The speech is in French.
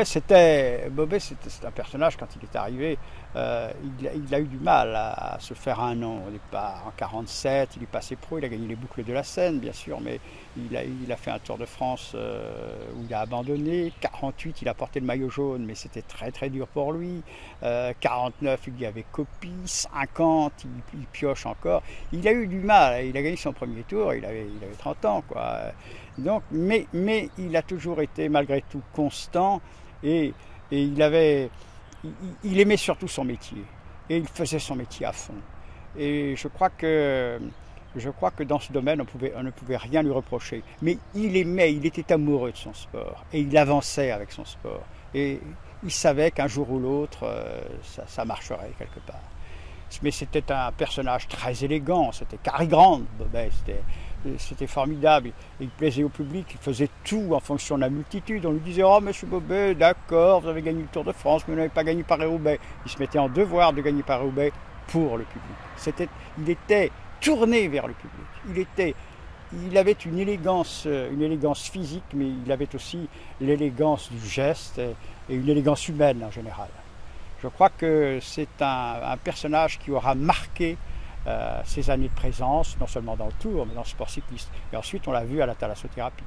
C'est un personnage, quand il est arrivé, il a eu du mal à se faire un nom au départ. En 47, il est passé pro, il a gagné les boucles de la Seine, bien sûr, mais il a fait un Tour de France où il a abandonné. 48, il a porté le maillot jaune, mais c'était très très dur pour lui. 49, il y avait copie. 50, il pioche encore. Il a eu du mal, il a gagné son premier tour, il avait 30 ans, quoi. Donc, mais il a toujours été malgré tout constant et, et il aimait surtout son métier et il faisait son métier à fond. Et je crois que dans ce domaine, on ne pouvait rien lui reprocher. Mais il était amoureux de son sport et il avançait avec son sport. Et il savait qu'un jour ou l'autre, ça marcherait quelque part. Mais c'était un personnage très élégant, c'était Cary Grant, Bobet, c'était formidable. Il plaisait au public, il faisait tout en fonction de la multitude. On lui disait: oh, monsieur Bobet, d'accord, vous avez gagné le Tour de France, mais vous n'avez pas gagné Paris-Roubaix. Il se mettait en devoir de gagner Paris-Roubaix pour le public. Il était tourné vers le public. Il avait une élégance physique, mais il avait aussi l'élégance du geste et une élégance humaine en général. Je crois que c'est un personnage qui aura marqué ses années de présence, non seulement dans le Tour, mais dans le sport cycliste. Et ensuite, on l'a vu à la thalassothérapie.